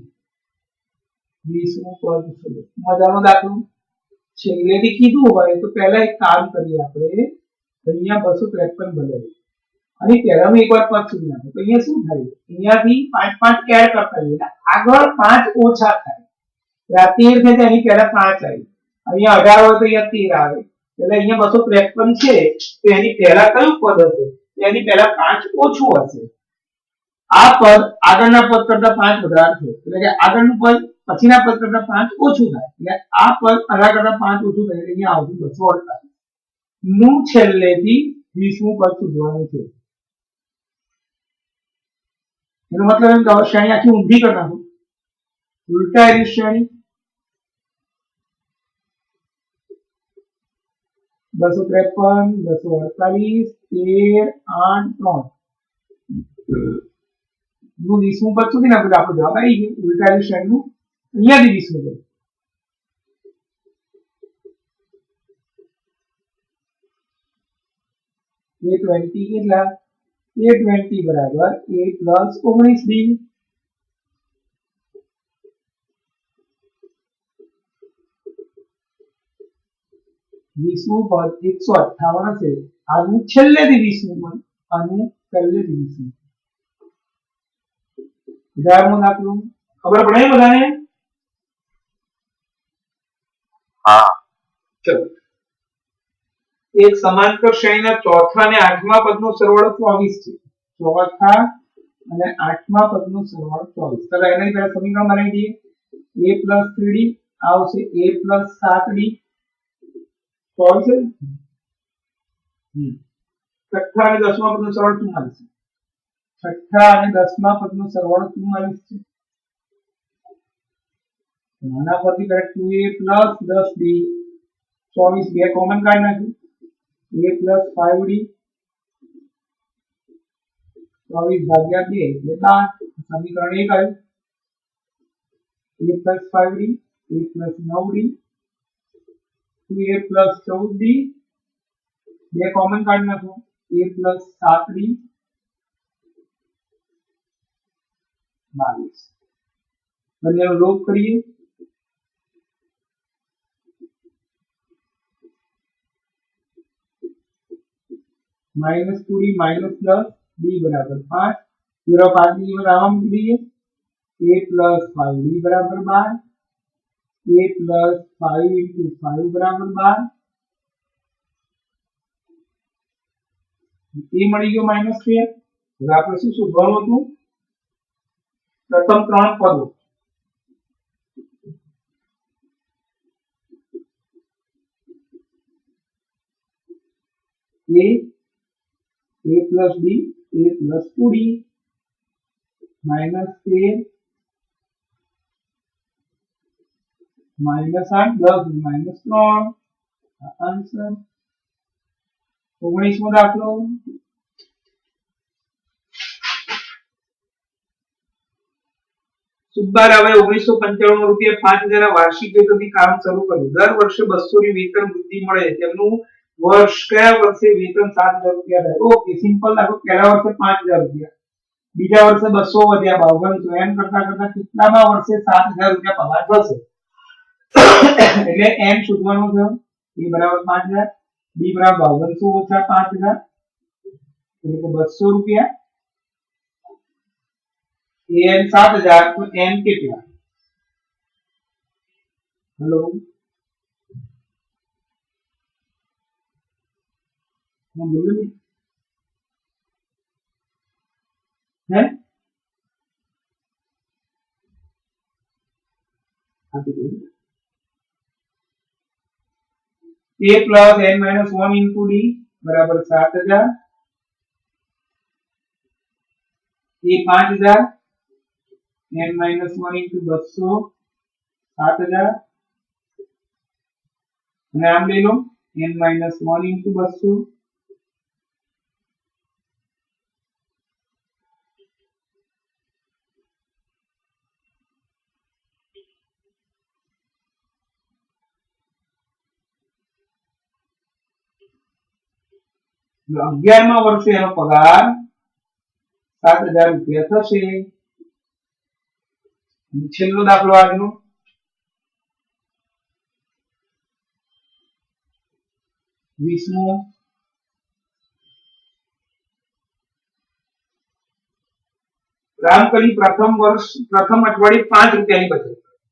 20મું પદ શોધો. મજાનો દાખલો. છેલ્લેથી કીધું હોય તો પહેલા એક કામ કરીએ આપણે. અહીંયા 253 બદલીએ અને પહેલામાં એકવાર પદ શોધી નાખો તો અહીંયા શું થાય? અહીંયાથી 5 5 એડ કરતા જઈએ આગળ 5 ઓછા થાય. આ 13 છે એની પહેલા 5 આવી. અહીંયા 18 હોય તો અહીંયા 13 આવે. એટલે અહીંયા 253 છે તો એની પહેલા કયું પદ હશે? એની પહેલા 5 ઓછું હશે. આ પદ આગળના પદ કરતા 5 વધારે છે. એટલે કે આગળનું પદ પછીના પદ કરતા 5 ઓછું થાય. એટલે આ પદ આના કરતા 5 ઓછું થાય. અહીંયા આવશે 248 નું છેલ્લેથી 20મું પદ શોધવાનું છે. એનો મતલબ એમ કે શ્રેણી આખી ઊંધી કરી નાખો. ઉલટાયેલી શ્રેણી 253 248 13 8 3 નું 20મું પદ શોધી નાખો. આપણો જવાબ આવી ગયો. ઉલટાયેલી શ્રેણીનું અહીંયાથી 20મું પદ. a20 કેટલા? a20 બરાબર a plus 19d 20મું પદ 158 હશે. આનું છેલ્લેથી 20મું પદ, આનું પહેલેથી 20મું. 11મો દાખલો ખબર પડે બધાને? હા. ચલો, એક સમાંતર શ્રેણીના ચોથા અને આઠમા પદનો સરવાળો 24 છે. ચોથા અને આઠમા પદનો સરવાળો 24. ચાલો એના પહેલા સમીકરણ બનાવી દઈએ. a + 3d આવશે a + 7d 24 છે. છઠ્ઠા અને દસમા પદનો સરવાળો 44 છે. છઠ્ઠા અને દસમા પદનો સરવાળો 44 છે. નાના પરથી કરે 2a + 10d 24 બે કોમન કાઢી નાખ્યું. a + 5d 24 ભાગ્યા 2 એટલે 12. સમીકરણ 1 આવ્યું. a + 5d a + 9d 2a + 14d બે કોમન કાઢી નાખો. a + 7d 22. બંનેનો લોપ કરીએ. -2d -10 d બરાબર 5. 0 5 ની કિંમત આમાં મૂકી દઈએ. a + 5d બરાબર 12. a + 5 * 5 બરાબર 12. એ મળી ગયો -2. હવે આપણે શું શોધવાનું હતું? પ્રથમ ત્રણ પદો. a + b a + 2d -13 -8 10 -3 answer. 19મો દાખલો. સુબ્બારાવે 1995 રૂપિયા 5000 વાર્ષિક વેતનથી કામ શરૂ કર્યું. દર વર્ષે 200 ની વેતન વૃદ્ધિ મળે. તેમનું વર્ષ કયા વર્ષે વેતન 7000 રૂપિયા થાય? ઓકે, સિમ્પલ દાખલો. પહેલા વર્ષે 5000 રૂપિયા, બીજા વર્ષે 200 વધ્યા 5200. એમ કરતા કરતા કેટલામાં વર્ષે 7000 રૂપિયા પગાર થશે? એટલે એમ શોધવાનું છે. a બરાબર 5000, b બરાબર 5200 - 5000 એટલે કે 200 રૂપિયા. an 7000 તો n કેટલા? હેલો, હું બોલું હે? આપી દઉં. a + n - 1 * d બરાબર 7000. a 5000 n - 1 * 200 7000 અને આમ લઈ લો n - 1 * 200. એટલે 11મા વર્ષે એનો પગાર 7000 રૂપિયા થશે. છેલ્લો દાખલો આજનો. 20મો. રામકલી પ્રથમ અઠવાડિયે 5 રૂપિયાની બચત,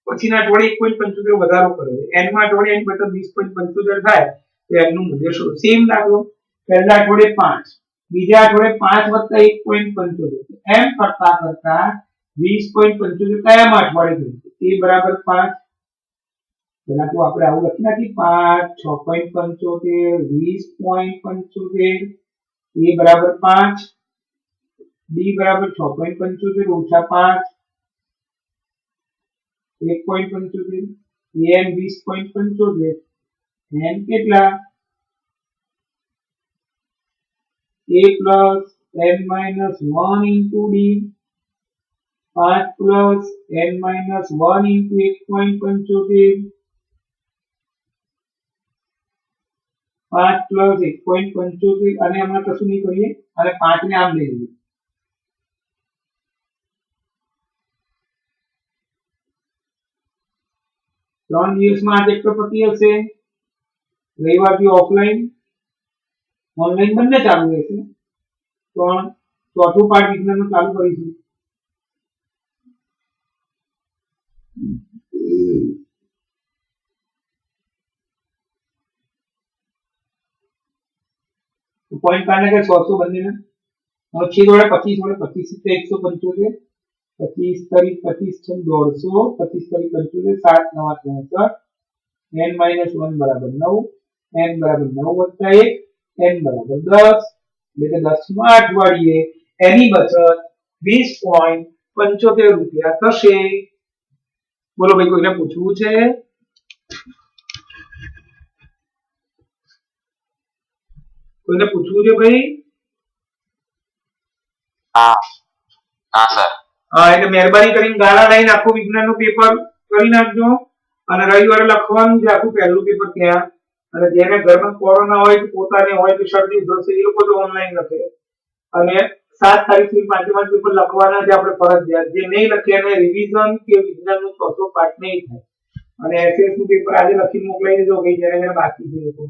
પછીના અઠવાડિયે 1.75 વધારો કરે છે. એન્ડમાં અઠવાડિયાની બચત 20.75 થાય તો એમનું મૂલ્ય શોધો. સેમ દાખલો. પહેલા અઠવાડિયે 5, બીજા અઠવાડિયે 5 + 1.75. એમ કરતા કરતા 20.75 કયામાં અઠવાડિયે થયું? a બરાબર 5. પહેલા તો આપણે આવું લખી નાખીએ. 5 6.75 20.75 a બરાબર 5, b બરાબર 6.75 - 5 1.75 an 20.75 n કેટલા? a + n - 1 * d 5 + n - 1 * 1.75 5 + 1.75 અને હમણાં કશું નહીં કરીએ અને 5 ને આમ લઈ લઈએ. 3 દિવસમાં આ ચેપ્ટર પતી જશે. રવિવારથી ઓફલાઈન ઓનલાઈન બંને ચાલુ રહેશે, પણ ચોથું પાઠ વિજ્ઞાનનું ચાલુ કરીશું. પોઈન્ટ કાઢને કે 100 બંનેના છેદ વડે 25 વડે 25 સિત્તેર 175 25 તારીખ 25 છે 150 25 તારીખ 75 7 9 63 n - 1 બરાબર 9 n બરાબર 9 વત્તા 1 n બરાબર 10 એટલે કે 10માં અઠવાડિયે એની બચત 20.75 રૂપિયા થશે. બોલો ભાઈ, કોઈને પૂછવું છે? કોઈને પૂછવું છે ભાઈ? હા હા સર. હા, એટલે મહેરબાની કરીને ગાળા લઈને આખું વિજ્ઞાનનું પેપર કરી નાખજો અને રવિવારે લખવાનું છે આખું પહેલું પેપર ત્યાં. અને જેને ઘરમાં કોરોના હોય કે પોતાને હોય કે શરદી થશે એ લોકો તો ઓનલાઈન લખે. અને 7 તારીખથી પાંચે પેપર લખવાના છે આપણે ફરજિયાત. જે નહીં લખે એને રિવિઝન કે વિજ્ઞાનનો ચોથો પાઠ નહીં થાય. અને એસએસ નું પેપર આજે લખીને મોકલાઈ દેજો ભાઈ, જેને બાકી છે લોકો.